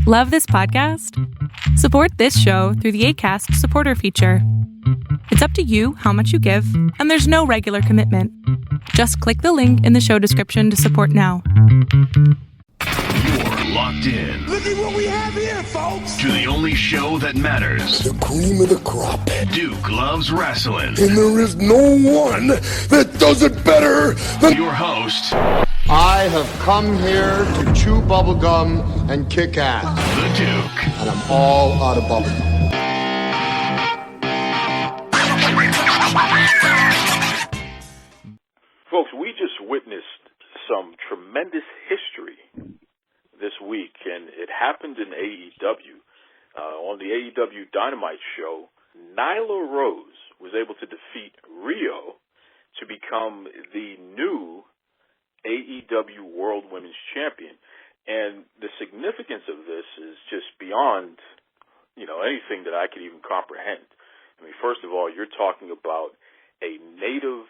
Love this podcast? Support this show through the Acast supporter feature. It's up to you how much you give, and there's no regular commitment. Just click the link in the show description to support now. You're locked in. Look at what we have here, folks. To the only show that matters. The cream of the crop. Duke loves Rasslin. And there is no one that does it better than your host. I have come here to chew bubblegum and kick ass. The Duke. And I'm all out of bubblegum. Folks, we just witnessed some tremendous history this week, and it happened in AEW. On the AEW Dynamite show, Nyla Rose was able to defeat Rio to become the new AEW World Women's Champion. And the significance of this is just beyond, anything that I could even comprehend. I mean, first of all, you're talking about a native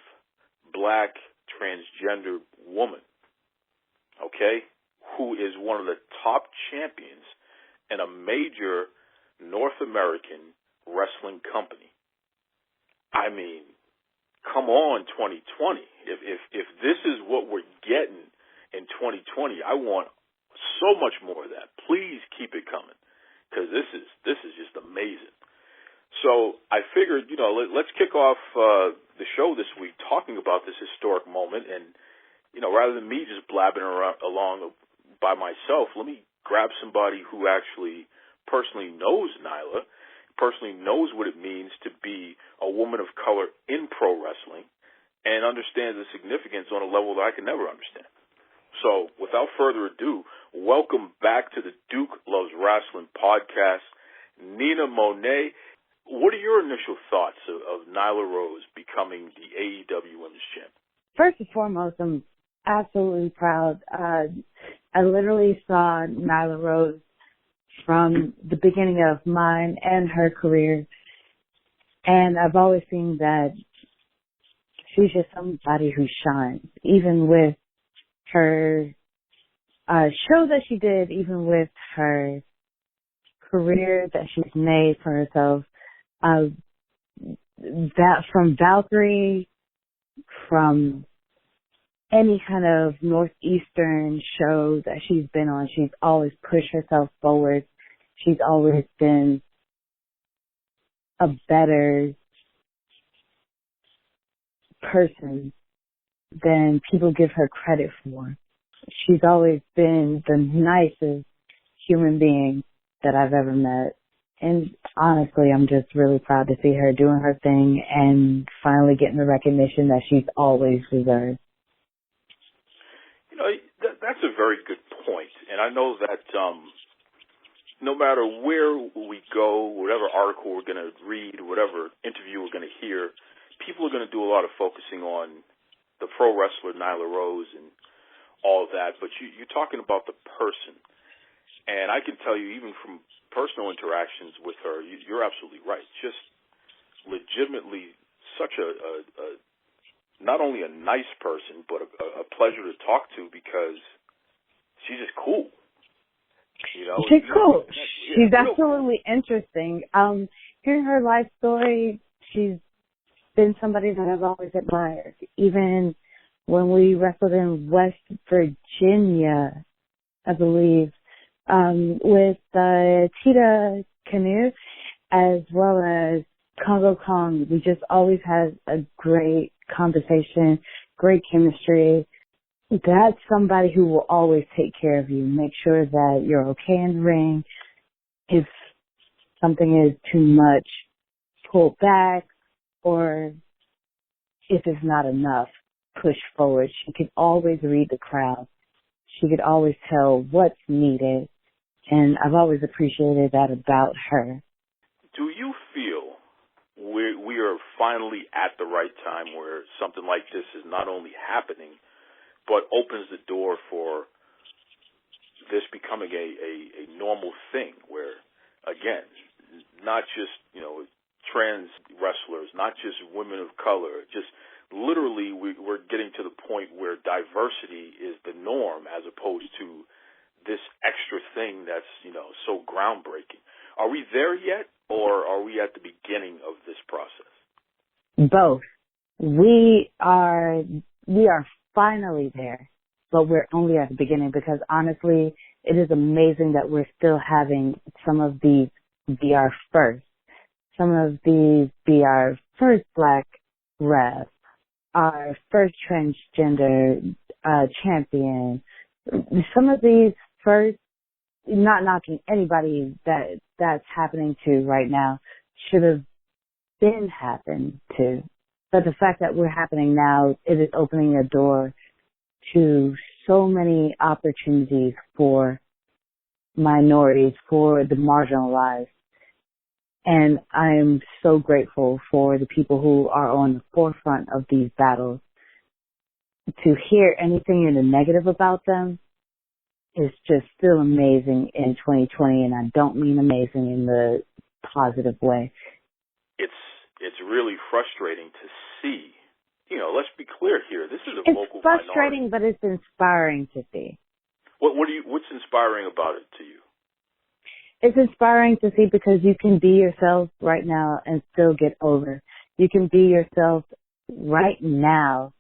black transgender woman, okay, who is one of the top champions in a major North American wrestling company. I mean, come on, 2020. If this is what we're getting in 2020, I want so much more of that. Please keep it coming, because this is just amazing. So I figured, let's kick off the show this week talking about this historic moment, and rather than me just blabbing along by myself, let me grab somebody who actually personally knows Nyla, personally knows what it means to be a woman of color in pro wrestling, and understands the significance on a level that I can never understand. So, without further ado, welcome back to the Duke Loves Rasslin podcast, Nina Monet. What are your initial thoughts of Nyla Rose becoming the AEW Women's Champion? First and foremost, I'm absolutely proud. I literally saw Nyla Rose from the beginning of mine and her career, and I've always seen that she's just somebody who shines, even with her show that she did, even with her career that she's made for herself. That from Valkyrie, from any kind of Northeastern show that she's been on, she's always pushed herself forward. She's always been a better person than people give her credit for. She's always been the nicest human being that I've ever met. And honestly, I'm just really proud to see her doing her thing and finally getting the recognition that she's always deserved. That's a very good point. And I know that no matter where we go, whatever article we're going to read, whatever interview we're going to hear, people are going to do a lot of focusing on the pro wrestler Nyla Rose and all that. But you're talking about the person. And I can tell you, even from personal interactions with her, you're absolutely right. Just legitimately such a not only a nice person, but a pleasure to talk to, because she's just cool. She's cool. She's absolutely interesting. Hearing her life story, she's been somebody that I've always admired. Even when we wrestled in West Virginia, I believe, with Tita Canoe, as well as Congo Kong, we just always had a great conversation, great chemistry. That's somebody who will always take care of you, make sure that you're okay in the ring. If something is too much, pull back, or if it's not enough, push forward. She could always read the crowd. She could always tell what's needed, and I've always appreciated that about her. Do you feel we are finally at the right time where something like this is not only happening, but opens the door for this becoming a normal thing where, again, not just, trans wrestlers, not just women of color, just literally we're getting to the point where diversity is the norm as opposed to this extra thing that's, so groundbreaking. Are we there yet, or are we at the beginning of this process? Both. We are finally there, but we're only at the beginning because honestly, it is amazing that we're still having some of these be our first. Some of these be our first black rep, our first transgender champion. Some of these first, not knocking anybody that's happening to right now, should have been happened to. But the fact that we're happening now, it is opening a door to so many opportunities for minorities, for the marginalized. And I am so grateful for the people who are on the forefront of these battles. To hear anything in the negative about them is just still amazing in 2020, and I don't mean amazing in the positive way. It's really frustrating to see. Let's be clear here. This is a It's vocal frustrating, minority. but it's inspiring to see. What's inspiring about it to you? It's inspiring to see because you can be yourself right now and still get over. You can be yourself right now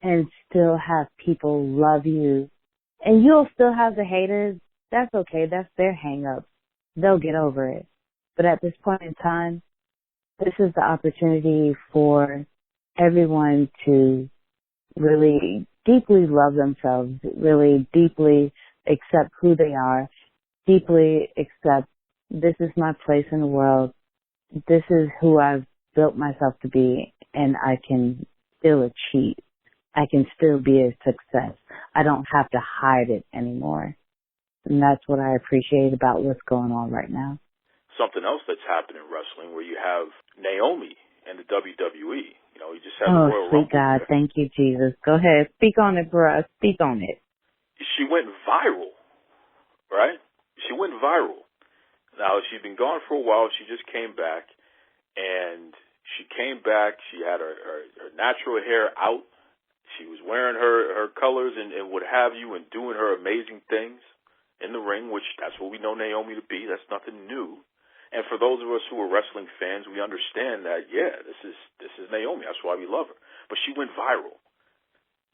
and still have people love you. And you'll still have the haters. That's okay. That's their hang-up. They'll get over it. But at this point in time, this is the opportunity for everyone to really deeply love themselves, really deeply accept who they are, deeply accept this is my place in the world. This is who I've built myself to be, and I can still achieve. I can still be a success. I don't have to hide it anymore. And that's what I appreciate about what's going on right now. Something else that's happened in wrestling where you have Naomi and the WWE. You just have the Royal sweet Rumble God, there. thank you, Jesus. Go ahead. Speak on it, bruh. Speak on it. She went viral, right? She went viral. Now, she's been gone for a while. She just came back, and she came back. She had her natural hair out. She was wearing her colors and what have you and doing her amazing things in the ring, which that's what we know Naomi to be. That's nothing new. And for those of us who are wrestling fans, we understand that, this is Naomi. That's why we love her. But she went viral.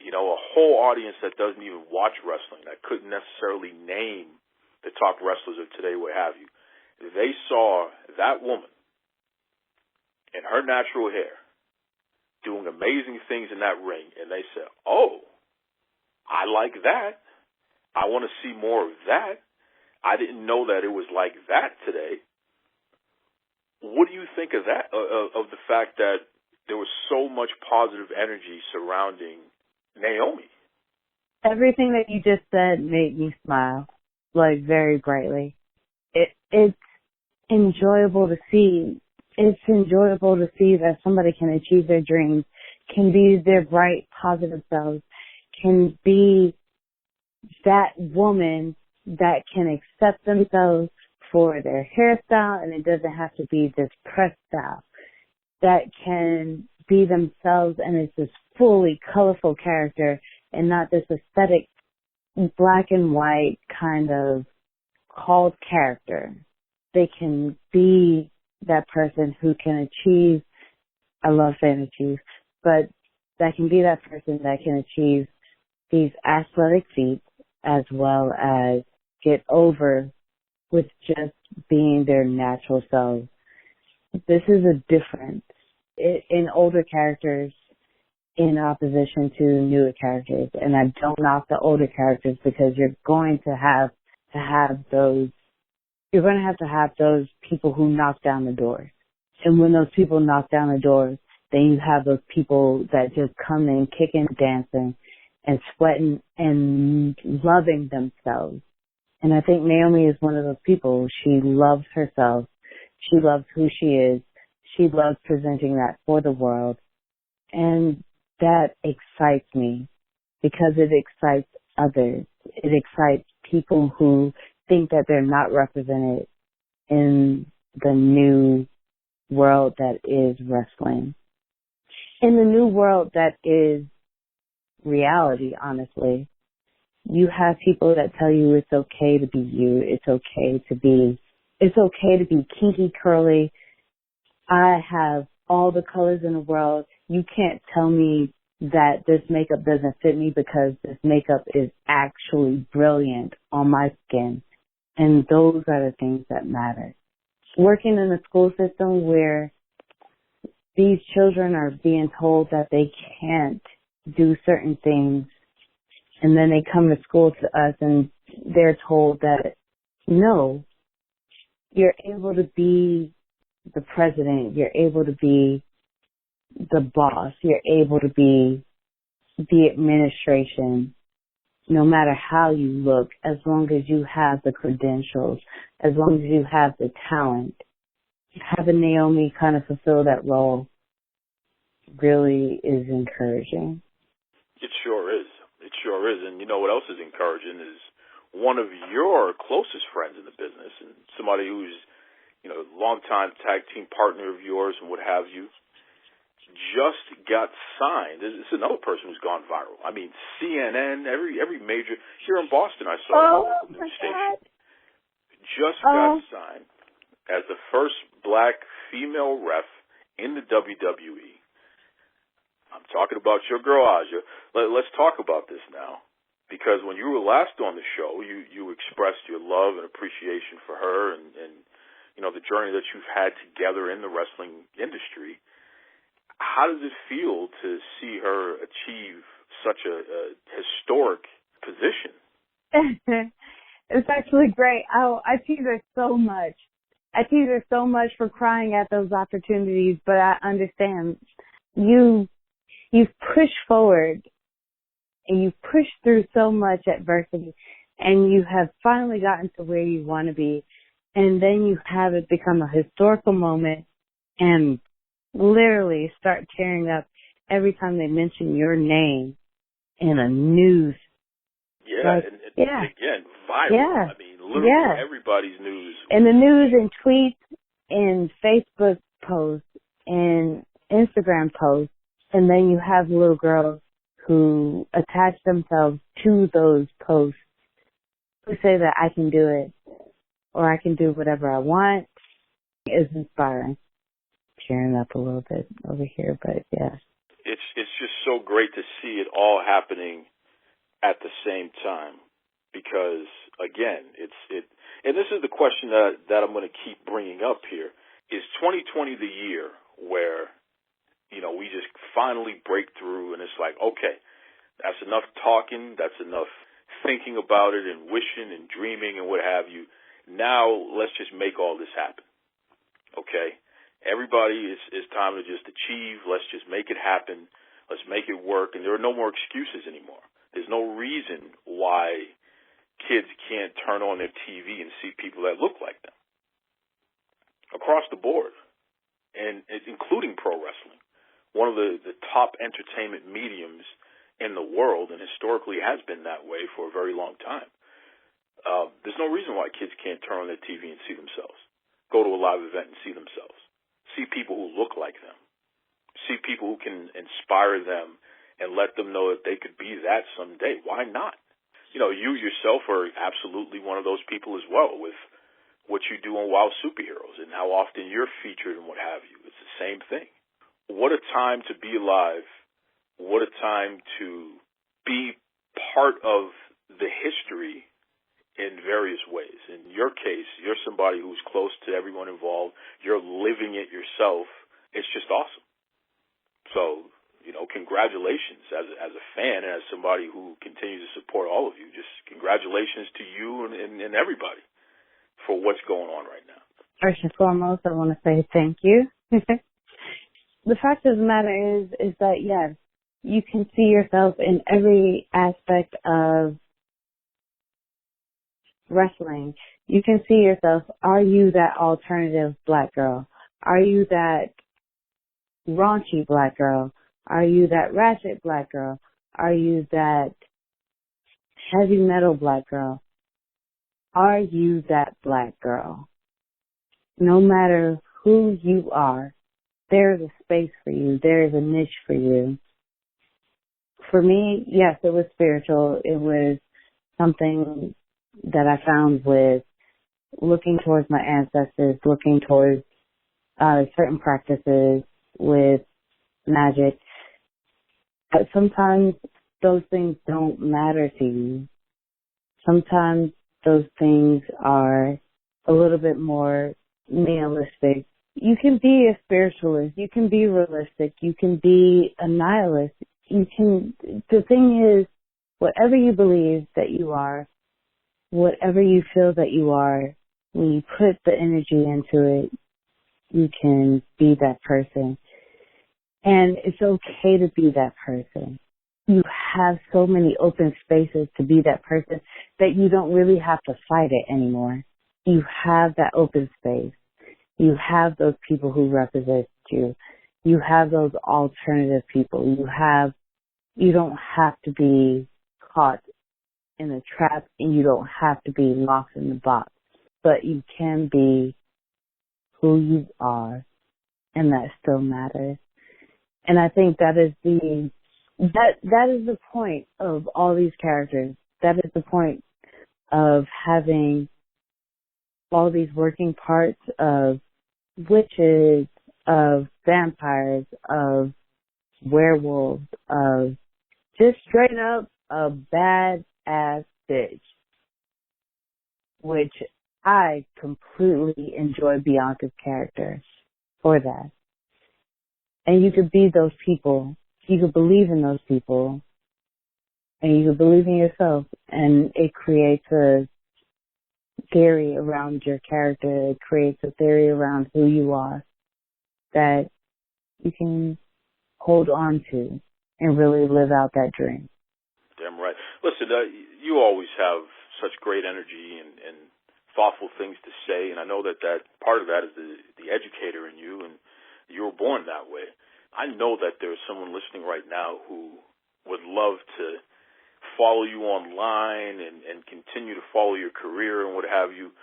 A whole audience that doesn't even watch wrestling, that couldn't necessarily name the top wrestlers of today, what have you. They saw that woman in her natural hair doing amazing things in that ring, and they said, oh, I like that. I want to see more of that. I didn't know that it was like that today. What do you think of that, of the fact that there was so much positive energy surrounding Naomi? Everything that you just said made me smile, very brightly. It's enjoyable to see. It's enjoyable to see that somebody can achieve their dreams, can be their bright, positive selves, can be that woman that can accept themselves for their hairstyle, and it doesn't have to be this press style, that can be themselves and it's this fully colorful character and not this aesthetic black and white kind of called character. They can be that person who can achieve, I love saying achieve, but that can be that person that can achieve these athletic feats as well as get over with just being their natural selves. This is a difference in older characters in opposition to newer characters. And I don't knock the older characters because you're going to have those people who knock down the doors. And when those people knock down the doors, then you have those people that just come in kicking, dancing, and sweating and loving themselves. And I think Naomi is one of those people. She loves herself. She loves who she is. She loves presenting that for the world. And that excites me because it excites others. It excites people who think that they're not represented in the new world that is wrestling. In the new world that is reality, honestly. You have people that tell you it's okay to be you. It's okay to be kinky, curly. I have all the colors in the world. You can't tell me that this makeup doesn't fit me because this makeup is actually brilliant on my skin. And those are the things that matter. Working in a school system where these children are being told that they can't do certain things, and then they come to school to us and they're told that, no, you're able to be the president, you're able to be the boss, you're able to be the administration, no matter how you look, as long as you have the credentials, as long as you have the talent. Having Naomi kind of fulfill that role really is encouraging. It sure is. It sure is. And you know what else is encouraging is one of your closest friends in the business and somebody who's, you know, longtime tag team partner of yours and what have you, just got signed. This is another person who's gone viral. I mean, CNN, every major, here in Boston I saw my God. just got signed as the first black female ref in the WWE. I'm talking about your girl, Aja. Let's talk about this now. Because when you were last on the show, you expressed your love and appreciation for her and you know, the journey that you've had together in the wrestling industry. How does it feel to see her achieve such a historic position? It's actually great. I tease her so much. I tease her so much for crying at those opportunities, but I understand. You've pushed forward and you've pushed through so much adversity and you have finally gotten to where you want to be. And then you have it become a historical moment and literally start tearing up every time they mention your name in a news. Yeah, like, and again, viral. Yeah. I mean, literally everybody's news. In the news and tweets and Facebook posts and Instagram posts. And then you have little girls who attach themselves to those posts who say that I can do it or I can do whatever I want. It's inspiring. Cheering up a little bit over here, but yeah. It's just so great to see it all happening at the same time because, again, and this is the question that I'm going to keep bringing up here. Is 2020 the year where, you know, we just finally break through and it's like, okay, that's enough talking, that's enough thinking about it and wishing and dreaming and what have you. Now let's just make all this happen. Okay? Everybody, it's time to just achieve. Let's just make it happen. Let's make it work. And there are no more excuses anymore. There's no reason why kids can't turn on their TV and see people that look like them. Across the board. And including pro wrestling. One of the top entertainment mediums in the world, and historically has been that way for a very long time. There's no reason why kids can't turn on their TV and see themselves. Go to a live event and see themselves. See people who look like them. See people who can inspire them and let them know that they could be that someday. Why not? You know, you yourself are absolutely one of those people as well with what you do on Wild Superheroes and how often you're featured and what have you. It's the same thing. What a time to be alive. What a time to be part of the history in various ways. In your case, you're somebody who's close to everyone involved. You're living it yourself. It's just awesome. So, you know, congratulations as a fan and as somebody who continues to support all of you. Just congratulations to you and everybody for what's going on right now. First and foremost, I want to say thank you. The fact of the matter is that, yes, you can see yourself in every aspect of wrestling. You can see yourself, are you that alternative black girl? Are you that raunchy black girl? Are you that ratchet black girl? Are you that heavy metal black girl? Are you that black girl? No matter who you are, there is a space for you. There is a niche for you. For me, yes, it was spiritual. It was something that I found with looking towards my ancestors, looking towards certain practices with magic. But sometimes those things don't matter to you. Sometimes those things are a little bit more nihilistic. You can be a spiritualist. You can be realistic. You can be a nihilist. The thing is, whatever you believe that you are, whatever you feel that you are, when you put the energy into it, you can be that person. And it's okay to be that person. You have so many open spaces to be that person that you don't really have to fight it anymore. You have that open space. You have those people who represent you. You have those alternative people. You don't have to be caught in a trap, and you don't have to be locked in the box. But you can be who you are, and that still matters. And I think that is the point of all these characters. That is the point of having all these working parts of witches, of vampires, of werewolves, of just straight up a bad-ass bitch, which I completely enjoy Bianca's character for that. And you could be those people. You could believe in those people. And you could believe in yourself. And it creates a theory around your character. It creates a theory around who you are that you can hold on to and really live out that dream. Damn right. Listen, you always have such great energy and thoughtful things to say, and I know that part of that is the educator in you, and you were born that way. I know that there's someone listening right now who would love to follow you online and continue to follow your career and what have you.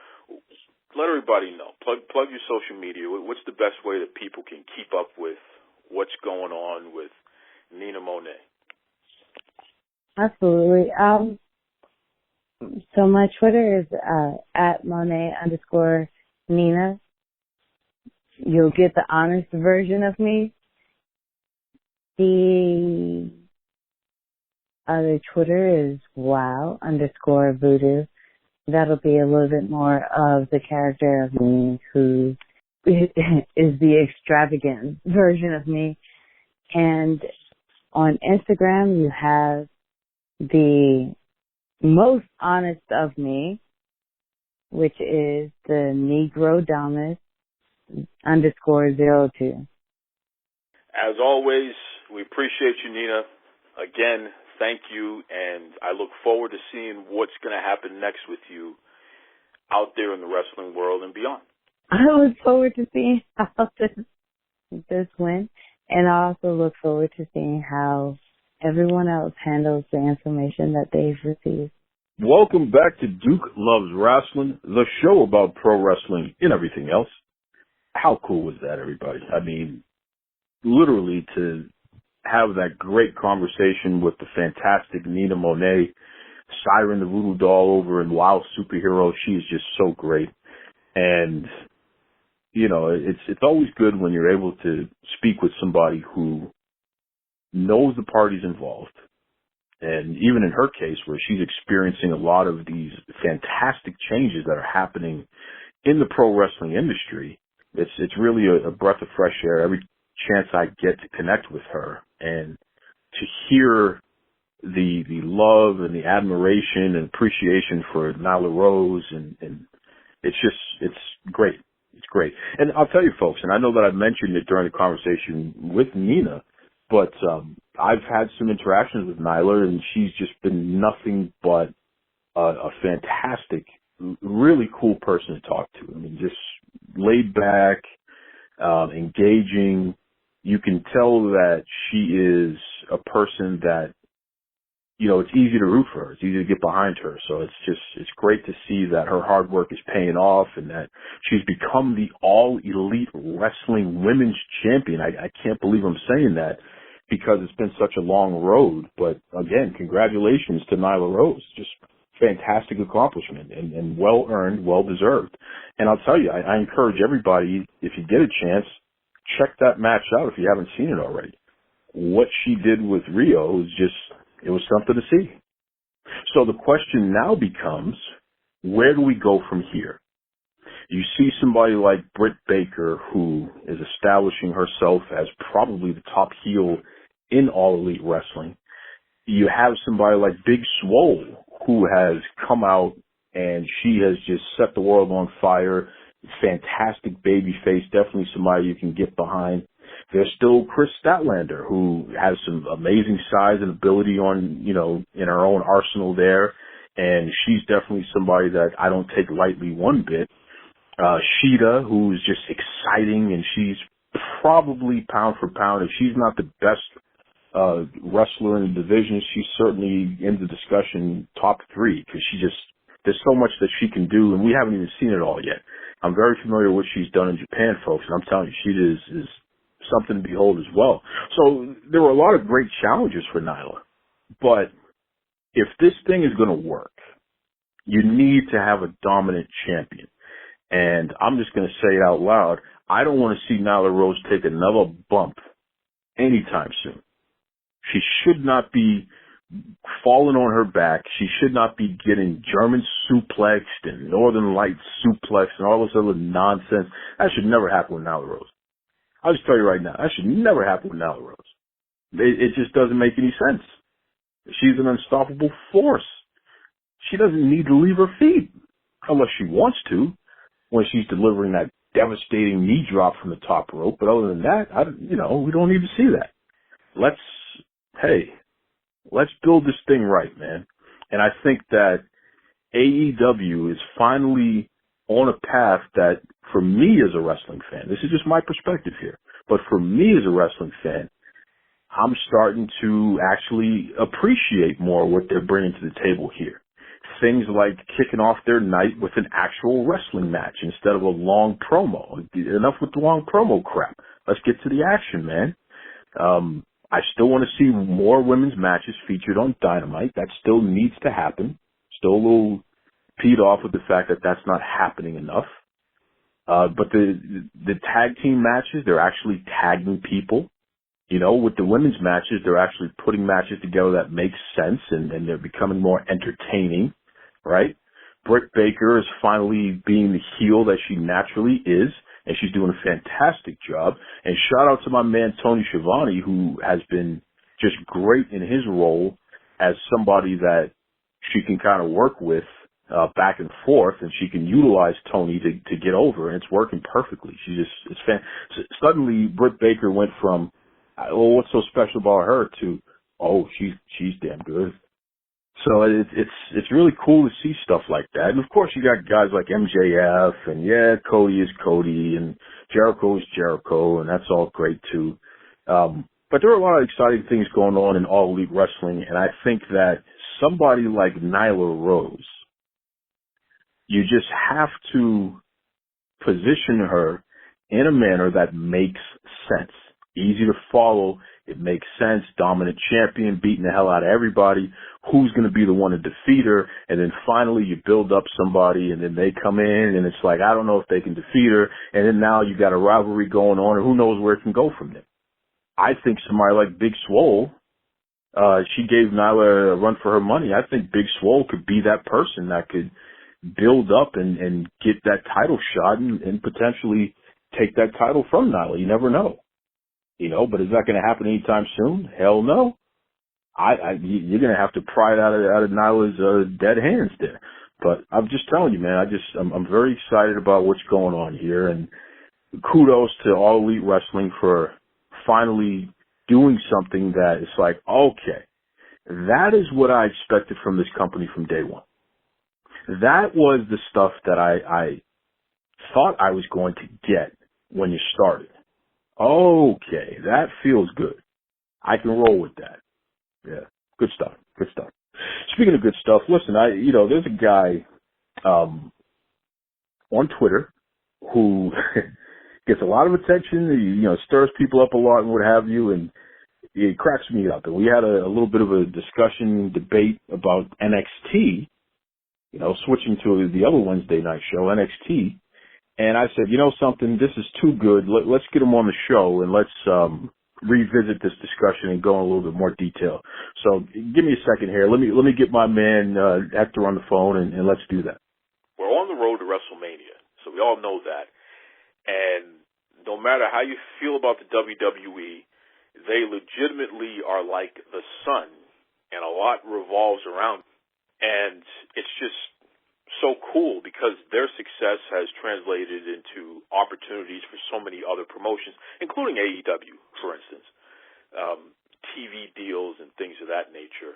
Let everybody know. Plug your social media. What's the best way that people can keep up with what's going on with Nyla Monet? Absolutely. So my Twitter is at Monet_Nyla. You'll get the honest version of me. The other Twitter is wow_voodoo. That'll be a little bit more of the character of me who is the extravagant version of me. And on Instagram, you have the most honest of me, which is the Negrodamus_02. As always, we appreciate you, Nyla. Again, thank you, and I look forward to seeing what's going to happen next with you out there in the wrestling world and beyond. I look forward to seeing how this went, and I also look forward to seeing how everyone else handles the information that they've received. Welcome back to Duke Loves Rasslin, the show about pro wrestling and everything else. How cool was that, everybody? I mean, literally to have that great conversation with the fantastic Nyla Monet, Siren the Voodoo Doll over in WoW Superhero. She is just so great. And, you know, it's always good when you're able to speak with somebody who knows the parties involved. And even in her case, where she's experiencing a lot of these fantastic changes that are happening in the pro wrestling industry, it's really a breath of fresh air every chance I get to connect with her, and to hear the love and the admiration and appreciation for Nyla Rose, and it's great. It's great. And I'll tell you, folks, and I know that I mentioned it during the conversation with Nyla, but I've had some interactions with Nyla, and she's just been nothing but a fantastic, really cool person to talk to. I mean, just laid back, engaging. You can tell that she is a person that, you know, it's easy to root for her. It's easy to get behind her. So it's great to see that her hard work is paying off and that she's become the all-elite wrestling women's champion. I can't believe I'm saying that because it's been such a long road. But again, congratulations to Nyla Rose. Just fantastic accomplishment and well earned, well deserved. And I'll tell you, I encourage everybody, if you get a chance, check that match out if you haven't seen it already. What she did with Rio is it was something to see. So the question now becomes, where do we go from here? You see somebody like Britt Baker, who is establishing herself as probably the top heel in All Elite Wrestling. You have somebody like Big Swole, who has come out and she has just set the world on fire. Fantastic baby face, definitely somebody you can get behind. There's still Chris Statlander, who has some amazing size and ability in her own arsenal there. And she's definitely somebody that I don't take lightly one bit. Sheeta, who's just exciting, and she's probably pound for pound, if she's not the best wrestler in the division, she's certainly in the discussion top 3, because there's so much that she can do, and we haven't even seen it all yet. I'm very familiar with what she's done in Japan, folks, and I'm telling you, she is something to behold as well. So there were a lot of great challenges for Nyla, but if this thing is going to work, you need to have a dominant champion. And I'm just going to say it out loud, I don't want to see Nyla Rose take another bump anytime soon. She should not be falling on her back. She should not be getting German suplexed and Northern Lights suplexed and all this other nonsense. That should never happen with Nyla Rose. I'll just tell you right now, that should never happen with Nyla Rose. It just doesn't make any sense. She's an unstoppable force. She doesn't need to leave her feet unless she wants to when she's delivering that devastating knee drop from the top rope. But other than that, we don't need to see that. Let's build this thing right, man. And I think that AEW is finally on a path that, for me as a wrestling fan, this is just my perspective here, but for me as a wrestling fan, I'm starting to actually appreciate more what they're bringing to the table here. Things like kicking off their night with an actual wrestling match instead of a long promo. Enough with the long promo crap. Let's get to the action, man. I still want to see more women's matches featured on Dynamite. That still needs to happen. Still a little peed off with the fact that that's not happening enough. But the tag team matches, they're actually tagging people. With the women's matches, they're actually putting matches together that make sense and they're becoming more entertaining, right? Britt Baker is finally being the heel that she naturally is, and she's doing a fantastic job. And shout out to my man Tony Schiavone, who has been just great in his role as somebody that she can kind of work with back and forth, and she can utilize Tony to get over, and it's working perfectly. Suddenly Britt Baker went from, what's so special about her to, she's damn good. So it's really cool to see stuff like that. And of course you got guys like MJF and Cody is Cody and Jericho is Jericho, and that's all great too. But there are a lot of exciting things going on in All Elite Wrestling, and I think that somebody like Nyla Rose, you just have to position her in a manner that makes sense. Easy to follow. It makes sense. Dominant champion, beating the hell out of everybody. Who's going to be the one to defeat her? And then finally you build up somebody and then they come in and it's like, I don't know if they can defeat her. And then now you got a rivalry going on and who knows where it can go from there. I think somebody like Big Swole, she gave Nyla a run for her money. I think Big Swole could be that person that could build up and get that title shot and potentially take that title from Nyla. You never know. But is that going to happen anytime soon? Hell no. You're going to have to pry it out of Nyla's dead hands there. But I'm just telling you, man, I'm very excited about what's going on here, and kudos to All Elite Wrestling for finally doing something that is like, okay, that is what I expected from this company from day one. That was the stuff that I thought I was going to get when you started. Okay, that feels good. I can roll with that. Yeah, good stuff. Good stuff. Speaking of good stuff, listen, there's a guy on Twitter who gets a lot of attention. Stirs people up a lot and what have you, and it cracks me up. And we had a little bit of a debate about NXT switching to the other Wednesday night show, NXT. And I said, something, this is too good. Let's get him on the show and let's revisit this discussion and go in a little bit more detail. So give me a second here. Let me get my man Hector on the phone and let's do that. We're on the road to WrestleMania, so we all know that. And no matter how you feel about the WWE, they legitimately are like the sun, and a lot revolves around. And it's just so cool because their success has translated into opportunities for so many other promotions, including AEW, for instance, TV deals and things of that nature.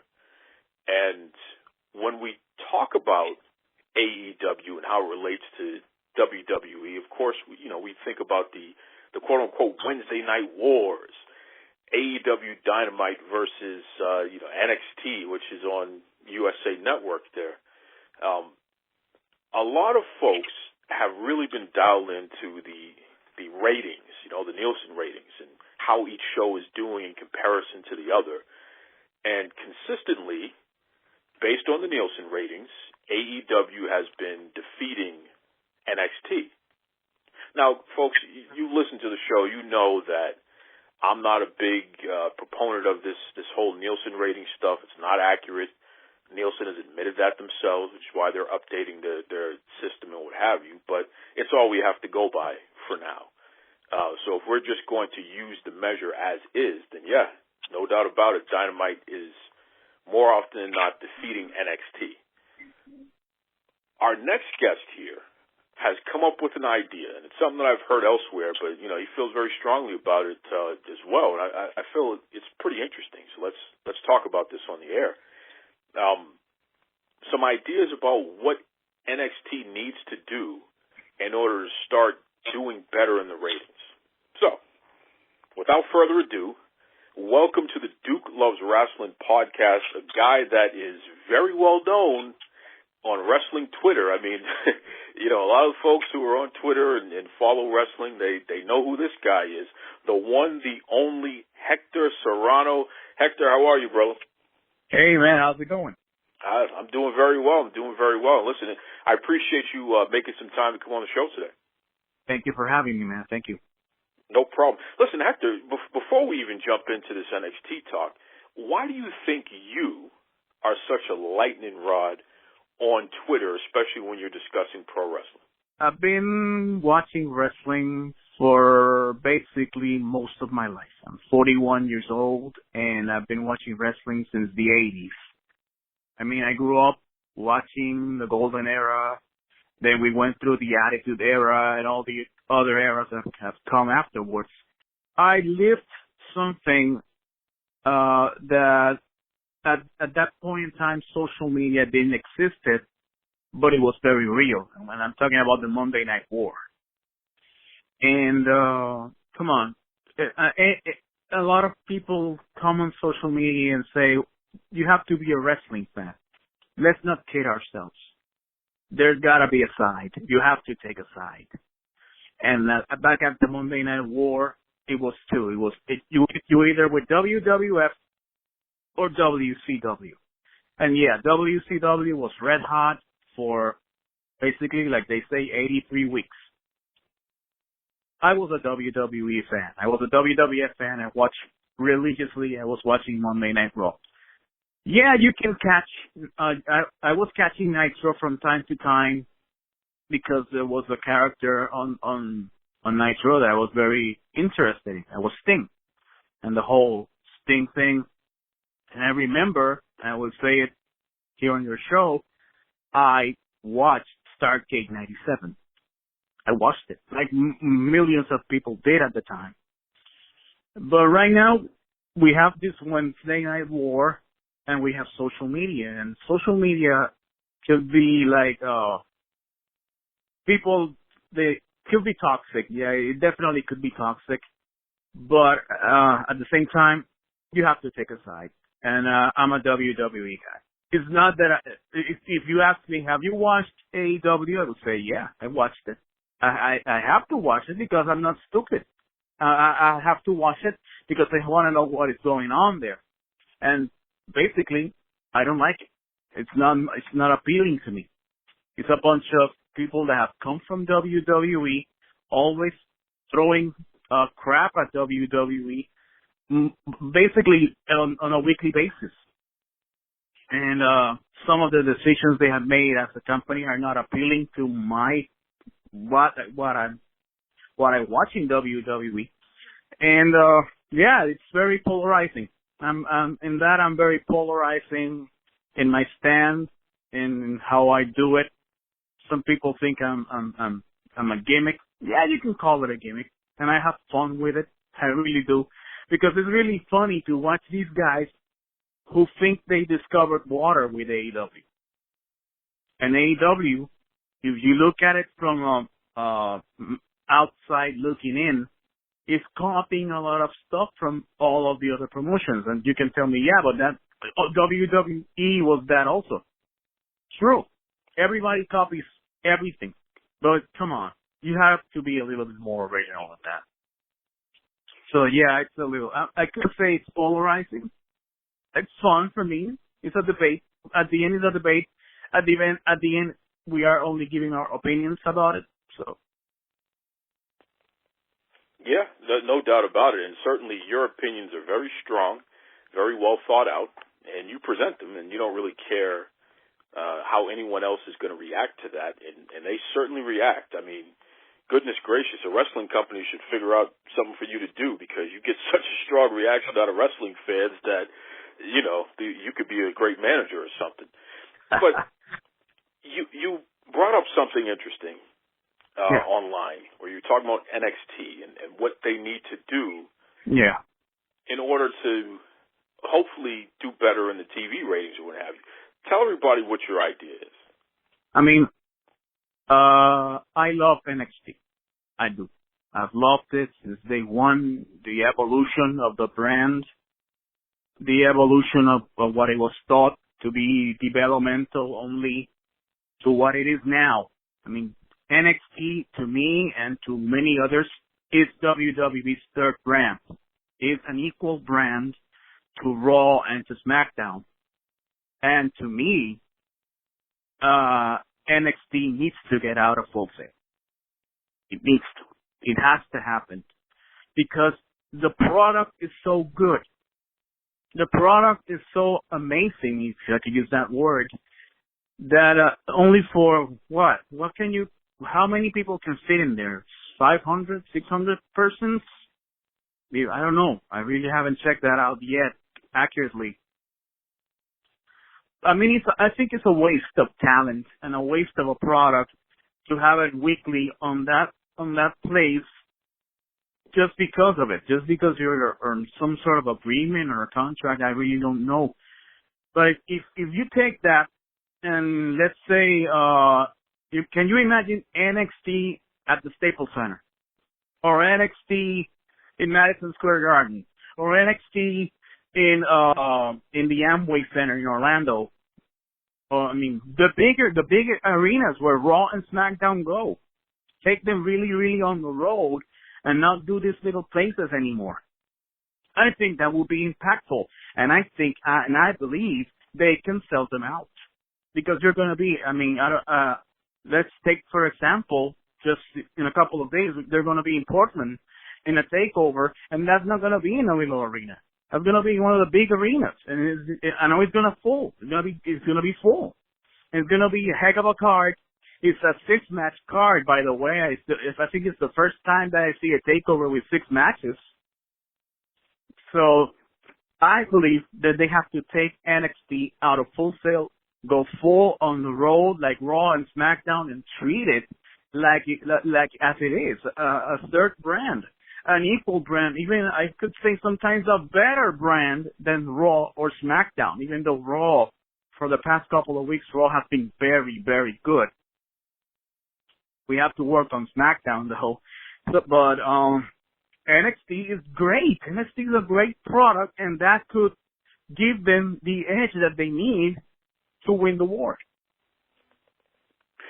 And when we talk about AEW and how it relates to WWE, of course, we think about the quote-unquote Wednesday Night Wars, AEW Dynamite versus NXT, which is on USA Network there. A lot of folks have really been dialed into the ratings, the Nielsen ratings, and how each show is doing in comparison to the other. And consistently, based on the Nielsen ratings, AEW has been defeating NXT. Now, folks, you listen to the show, you know that I'm not a big proponent of this whole Nielsen rating stuff. It's not accurate. Nielsen has admitted that themselves, which is why they're updating their system and what have you. But it's all we have to go by for now. So if we're just going to use the measure as is, then yeah, no doubt about it, Dynamite is more often than not defeating NXT. Our next guest here has come up with an idea, and it's something that I've heard elsewhere, but, he feels very strongly about it as well, and I feel it's pretty interesting. So let's talk about this on the air. Some ideas about what NXT needs to do in order to start doing better in the ratings. So, without further ado, welcome to the Duke Loves Rasslin podcast, a guy that is very well known on wrestling Twitter. I mean, a lot of folks who are on Twitter and follow wrestling, they know who this guy is. The one, the only Hector Serrano. Hector, how are you, brother? Hey, man, how's it going? I'm doing very well. Listen, I appreciate you making some time to come on the show today. Thank you for having me, man. Thank you. No problem. Listen, Hector, before we even jump into this NXT talk, why do you think you are such a lightning rod on Twitter, especially when you're discussing pro wrestling? I've been watching wrestling for basically most of my life. I'm 41 years old, and I've been watching wrestling since the 80s. I mean, I grew up watching the Golden Era, then we went through the Attitude Era and all the other eras that have come afterwards. I lived something that at that point in time, social media didn't exist, but it was very real. And I'm talking about the Monday Night War. And come on, a lot of people come on social media and say, you have to be a wrestling fan. Let's not kid ourselves. There's got to be a side. You have to take a side. And back at the Monday Night War, it was two. You either with WWF or WCW. And yeah, WCW was red hot for basically, like they say, 83 weeks. I was a WWE fan. I was a WWF fan. I watched religiously. I was watching Monday Night Raw. Yeah, you can catch, I was catching Nitro from time to time because there was a character on Nitro that I was very interested in. I was Sting. And the whole Sting thing. And I remember, I will say it here on your show, I watched Starrcade 97. I watched it, like millions of people did at the time. But right now, we have this Wednesday Night War, and we have social media. And social media could be like, people, they could be toxic. Yeah, it definitely could be toxic. But at the same time, you have to take a side. And I'm a WWE guy. It's not that if you ask me, have you watched AEW? I would say, yeah, I watched it. I have to watch it because I'm not stupid. I have to watch it because I want to know what is going on there. And basically, I don't like it. It's not appealing to me. It's a bunch of people that have come from WWE, always throwing crap at WWE, basically on a weekly basis. And some of the decisions they have made as a company are not appealing to what I watch in WWE. And yeah, it's very polarizing. I'm very polarizing in my stand, in how I do it. Some people think I'm a gimmick. Yeah, you can call it a gimmick, and I have fun with it. I really do, because it's really funny to watch these guys who think they discovered water with AEW. And AEW, if you look at it from outside looking in, is copying a lot of stuff from all of the other promotions. And you can tell me, yeah, but that WWE was that also. True. Everybody copies everything. But come on, you have to be a little bit more original than that. So yeah, it's a little, I could say it's polarizing. It's fun for me. It's a debate. At the end, it's a debate. At the end, we are only giving our opinions about it. So. Yeah, no doubt about it. And certainly your opinions are very strong, very well thought out, and you present them, and you don't really care how anyone else is going to react to that. And they certainly react. I mean, goodness gracious, a wrestling company should figure out something for you to do, because you get such a strong reaction out of wrestling fans that, you know, you could be a great manager or something. But you brought up something interesting. Online, where you're talking about NXT and what they need to do in order to hopefully do better in the TV ratings or what have you. Tell everybody what your idea is. I mean, I love NXT. I do. I've loved it since day one, the evolution of the brand, the evolution of what it was thought to be developmental only to what it is now. I mean, NXT, to me and to many others, is WWE's third brand. It's an equal brand to Raw and to SmackDown. And to me, NXT needs to get out of Full Sail. It needs to. It has to happen. Because the product is so good. The product is so amazing, if I could use that word, that only for what? How many people can fit in there? 500, 600 persons? I don't know. I really haven't checked that out yet accurately. I mean, I think it's a waste of talent and a waste of a product to have it weekly on that place just because of it. Just because you're on some sort of agreement or a contract, I really don't know. But if you take that and let's say, can you imagine NXT at the Staples Center, or NXT in Madison Square Garden, or NXT in the Amway Center in Orlando? I mean, the bigger arenas where Raw and SmackDown go. Take them really, really on the road and not do these little places anymore. I think that will be impactful, and I think and I believe they can sell them out, because they're going to be. I mean, let's take, for example, just in a couple of days, they're going to be in Portland in a takeover, and that's not going to be in a little arena. It's going to be one of the big arenas, and I know it's going to full. It's going to be full. It's going to be a heck of a card. It's a 6-match card, by the way. I think it's the first time that I see a takeover with 6 matches. So I believe that they have to take NXT out of Full Sail, go full on the road like Raw and SmackDown, and treat it like as it is, a third brand, an equal brand, even I could say sometimes a better brand than Raw or SmackDown, even though Raw, for the past couple of weeks, Raw has been very, very good. We have to work on SmackDown though. But NXT is great. NXT is a great product, and that could give them the edge that they need to win the war.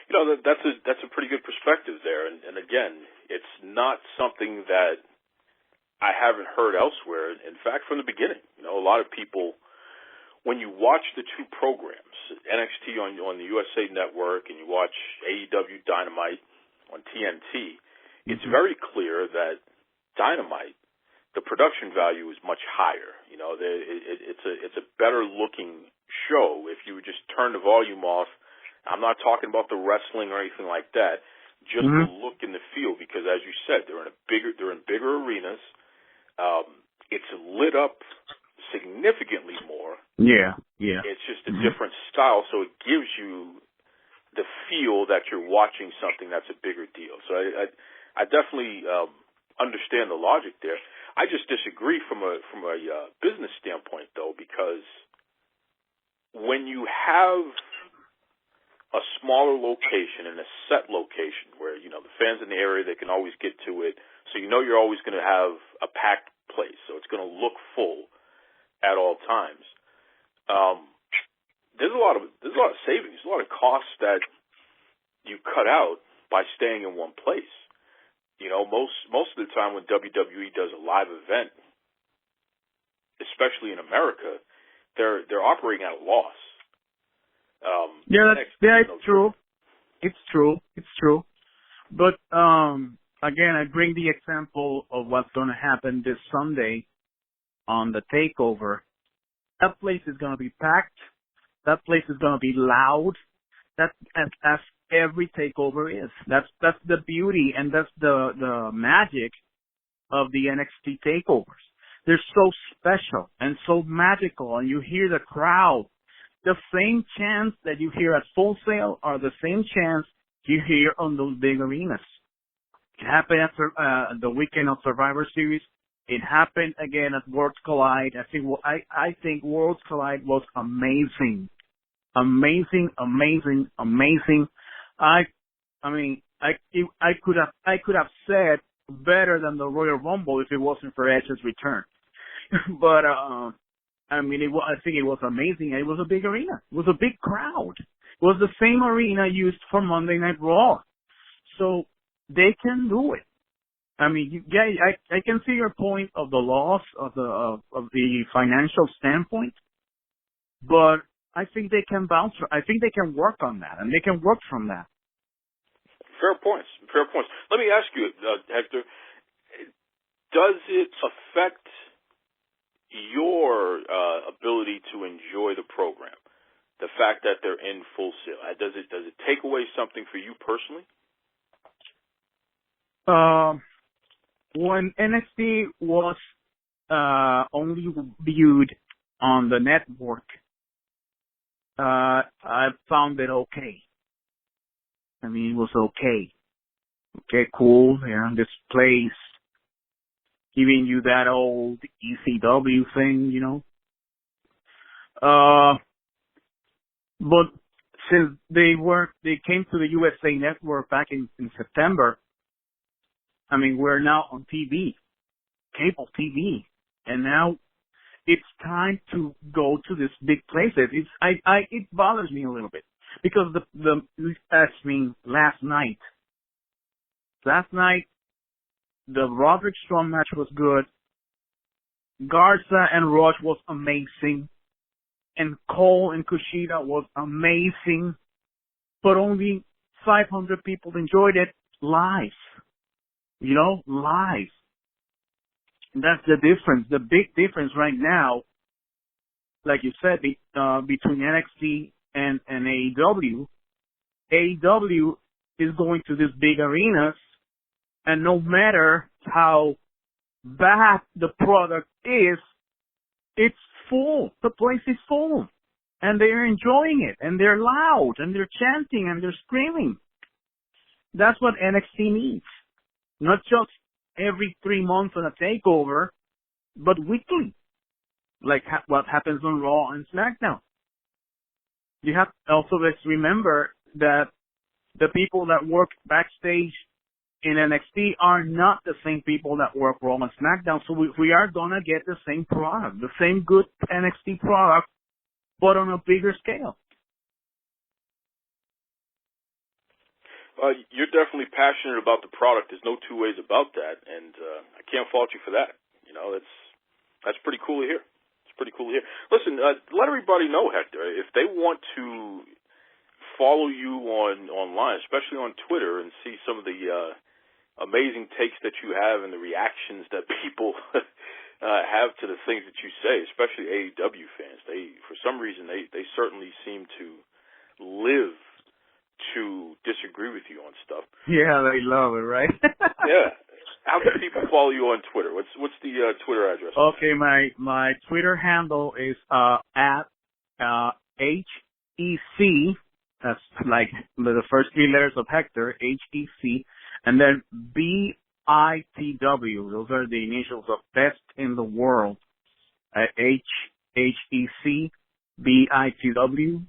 You know, that's a pretty good perspective there. And again, it's not something that I haven't heard elsewhere. In fact, from the beginning, you know, a lot of people, when you watch the two programs, NXT on the USA Network and you watch AEW Dynamite on TNT, it's very clear that Dynamite, the production value is much higher. You know, it's a better looking show. If you would just turn the volume off, I'm not talking about the wrestling or anything like that, just the look and the feel, because as you said, they're in bigger arenas. It's lit up significantly more. Yeah. It's just a different style, so it gives you the feel that you're watching something that's a bigger deal. So I definitely understand the logic there. I just disagree from a business standpoint, though, because when you have a smaller location and a set location where, you know, the fans in the area, they can always get to it, so you know you're always going to have a packed place, so it's going to look full at all times. There's a lot of savings, a lot of costs that you cut out by staying in one place. You know, most of the time when WWE does a live event, especially in America, they're operating at a loss. It's true. It's true. But again, I bring the example of what's going to happen this Sunday on the takeover. That place is going to be packed. That place is going to be loud. That's as every takeover is. That's the beauty and that's the magic of the NXT takeovers. They're so special and so magical, and you hear the crowd. The same chants that you hear at Full Sail are the same chants you hear on those big arenas. It happened after the weekend of Survivor Series. It happened again at Worlds Collide. I think Worlds Collide was amazing. Amazing. I could have said better than the Royal Rumble if it wasn't for Edge's return. But I think it was amazing. It was a big arena. It was a big crowd. It was the same arena used for Monday Night Raw. So they can do it. I mean, I can see your point of the loss of the financial standpoint, but I think they can bounce. I think they can work on that, and they can work from that. Fair points. Let me ask you, Hector, does it affect your ability to enjoy the program, the fact that they're in Full Sail? Does it take away something for you personally? When NXT was only viewed on the network, I found it okay. I mean, it was okay. Okay, cool. They're in this place, giving you that old ECW thing, you know. But since they came to the USA Network back in September, I mean, we're now on TV, cable TV, and now it's time to go to these big places. It bothers me a little bit because last night, the Roderick Strong match was good. Garza and Rush was amazing. And Cole and Kushida was amazing. But only 500 people enjoyed it live. You know, live. And that's the difference. The big difference right now, like you said, between NXT and AEW. AEW is going to these big arenas, and no matter how bad the product is, it's full. The place is full. And they're enjoying it. And they're loud. And they're chanting. And they're screaming. That's what NXT needs. Not just every 3 months on a takeover, but weekly. Like what happens on Raw and SmackDown. You have also let's remember that the people that work backstage in NXT are not the same people that work Raw and SmackDown. So we are going to get the same product, the same good NXT product, but on a bigger scale. You're definitely passionate about the product. There's no two ways about that, and I can't fault you for that. You know, that's pretty cool to hear. It's pretty cool here. Listen, let everybody know, Hector, if they want to follow you online, especially on Twitter, and see some of the amazing takes that you have and the reactions that people have to the things that you say, especially AEW fans. For some reason, they certainly seem to live to disagree with you on stuff. Yeah, they love it, right? Yeah. How can people follow you on Twitter? What's the Twitter address? Okay, my Twitter handle is at HEC. That's like the first three letters of Hector, HEC, and then BITW. Those are the initials of Best in the World. HEC, BITW,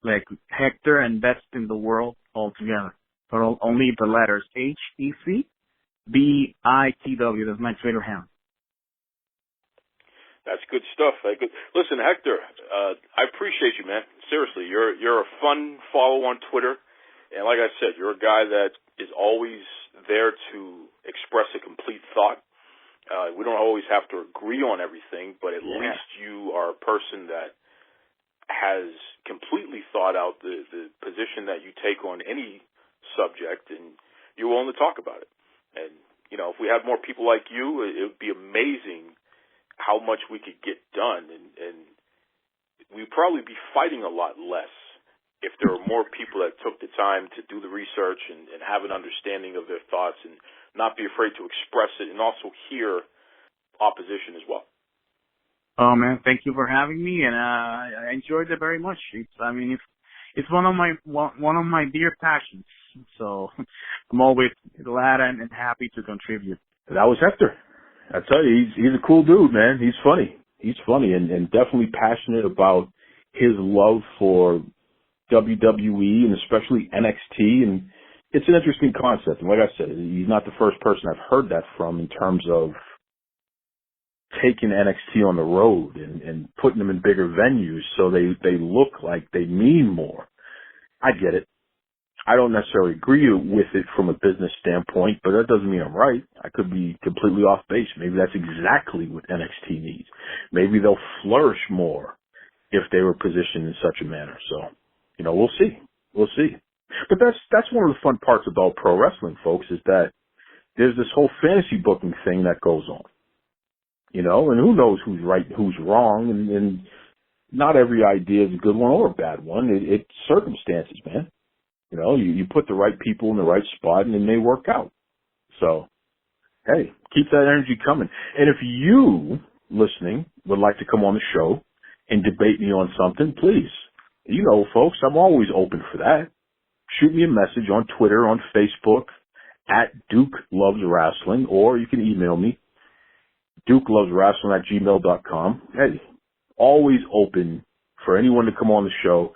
like Hector and Best in the World all together. But only the letters HEC, BITW. That's my Twitter handle. That's good stuff. Listen, Hector, I appreciate you, man. Seriously, you're a fun follow on Twitter, and like I said, you're a guy that is always there to express a complete thought. We don't always have to agree on everything, but at least you are a person that has completely thought out the position that you take on any subject, and you're willing to talk about it. And, if we had more people like you, it would be amazing how much we could get done, and we'd probably be fighting a lot less if there were more people that took the time to do the research and have an understanding of their thoughts and not be afraid to express it and also hear opposition as well. Oh man, thank you for having me, and I enjoyed it very much. It's one of my dear passions, so I'm always glad and happy to contribute. That was Hector. I tell you, he's a cool dude, man. He's funny. He's funny and definitely passionate about his love for WWE and especially NXT. And it's an interesting concept. And like I said, he's not the first person I've heard that from in terms of taking NXT on the road and putting them in bigger venues so they look like they mean more. I get it. I don't necessarily agree with it from a business standpoint, but that doesn't mean I'm right. I could be completely off base. Maybe that's exactly what NXT needs. Maybe they'll flourish more if they were positioned in such a manner. So, we'll see. We'll see. But that's one of the fun parts about pro wrestling, folks, is that there's this whole fantasy booking thing that goes on. And who knows who's right and who's wrong, and not every idea is a good one or a bad one. It's circumstances, man. You put the right people in the right spot and it may work out. So, hey, keep that energy coming. And if you, listening, would like to come on the show and debate me on something, please. Folks, I'm always open for that. Shoot me a message on Twitter, on Facebook, at Duke Loves Wrestling, or you can email me, DukeLovesWrestling@gmail.com. Hey, always open for anyone to come on the show.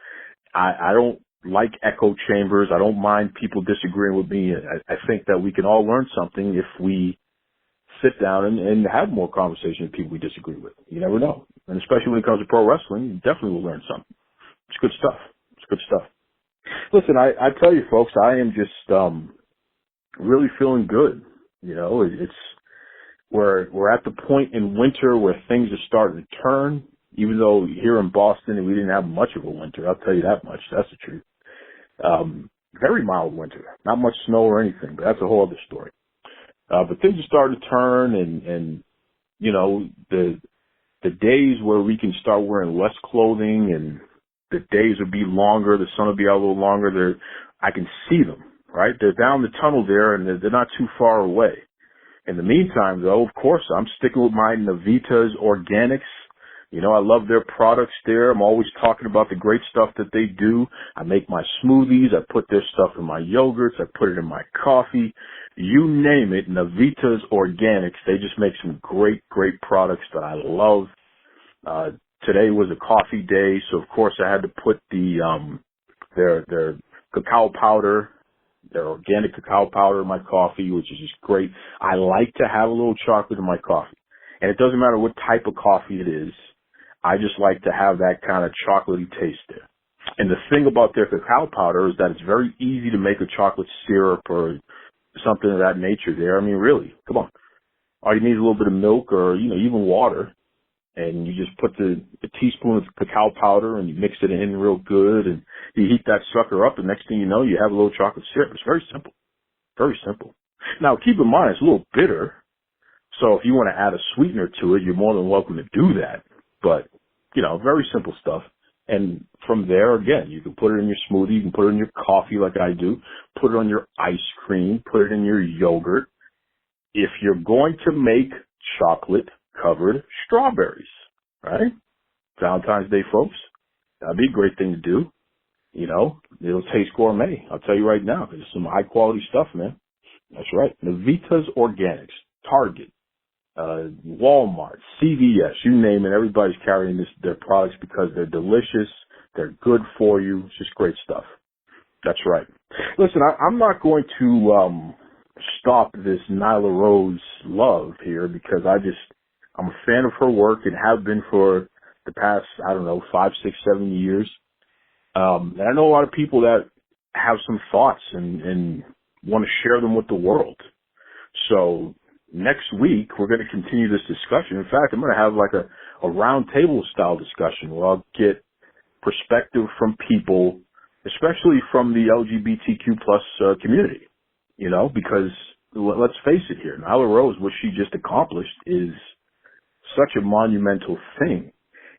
I don't like echo chambers. I don't mind people disagreeing with me. I think that we can all learn something if we sit down and have more conversation with people we disagree with. You never know. And especially when it comes to pro wrestling, you definitely will learn something. It's good stuff. It's good stuff. Listen, I tell you folks, I am just really feeling good. We're at the point in winter where things are starting to turn, even though here in Boston we didn't have much of a winter. I'll tell you that much. That's the truth. Very mild winter, not much snow or anything, but that's a whole other story. But things are starting to turn, and the days where we can start wearing less clothing and the days will be longer, the sun will be out a little longer. I can see them, right? They're down the tunnel there, and they're not too far away. In the meantime, though, of course, I'm sticking with my Navita's Organics. I love their products there. I'm always talking about the great stuff that they do. I make my smoothies. I put their stuff in my yogurts. I put it in my coffee. You name it, Navita's Organics. They just make some great, great products that I love. Today was a coffee day, so of course I had to put their cacao powder, their organic cacao powder in my coffee, which is just great. I like to have a little chocolate in my coffee. And it doesn't matter what type of coffee it is. I just like to have that kind of chocolatey taste there. And the thing about their cacao powder is that it's very easy to make a chocolate syrup or something of that nature there. I mean, really, come on. All you need is a little bit of milk or, even water. and you just put a teaspoon of cacao powder and you mix it in real good, and you heat that sucker up, and next thing you know, you have a little chocolate syrup. It's very simple. Very simple. Now, keep in mind, it's a little bitter, so if you want to add a sweetener to it, you're more than welcome to do that. But, very simple stuff. And from there, again, you can put it in your smoothie, you can put it in your coffee like I do, put it on your ice cream, put it in your yogurt. If you're going to make chocolate-covered strawberries, right? Valentine's Day, folks, that'd be a great thing to do. It'll taste gourmet. I'll tell you right now, there's some high-quality stuff, man. That's right. Navita's Organics, Target, Walmart, CVS, you name it. Everybody's carrying their products because they're delicious. They're good for you. It's just great stuff. That's right. Listen, I'm not going to stop this Nyla Rose love here because I'm a fan of her work and have been for the past, 5, 6, 7 years. And I know a lot of people that have some thoughts and want to share them with the world. So next week, we're going to continue this discussion. In fact, I'm going to have like a round table style discussion where I'll get perspective from people, especially from the LGBTQ plus community, because let's face it here, Nyla Rose, what she just accomplished is such a monumental thing.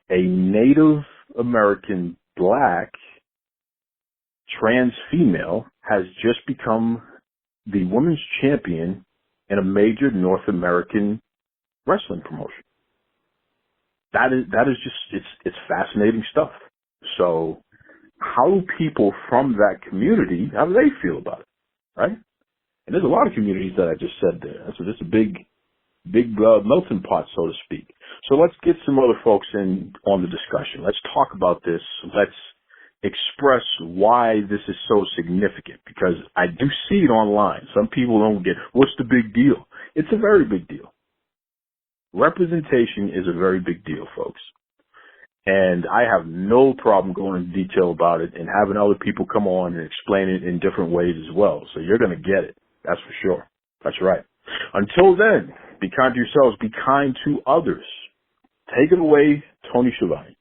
A Native American Black trans female has just become the women's champion in a major North American wrestling promotion. That is just, it's fascinating stuff. So how do people from that community, how do they feel about it, right? And there's a lot of communities that I just said there. So it's a big melting pot, so to speak. So let's get some other folks in on the discussion. Let's talk about this. Let's express why this is so significant, because I do see it online. Some people don't get, what's the big deal? It's a very big deal. Representation is a very big deal, folks. And I have no problem going into detail about it and having other people come on and explain it in different ways as well. So you're going to get it. That's for sure. That's right. Until then, be kind to yourselves. Be kind to others. Take it away, Tony Schiavone.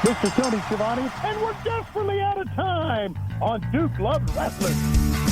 Mr. Tony Schiavone, and we're desperately out of time on Duke Loves Wrestling.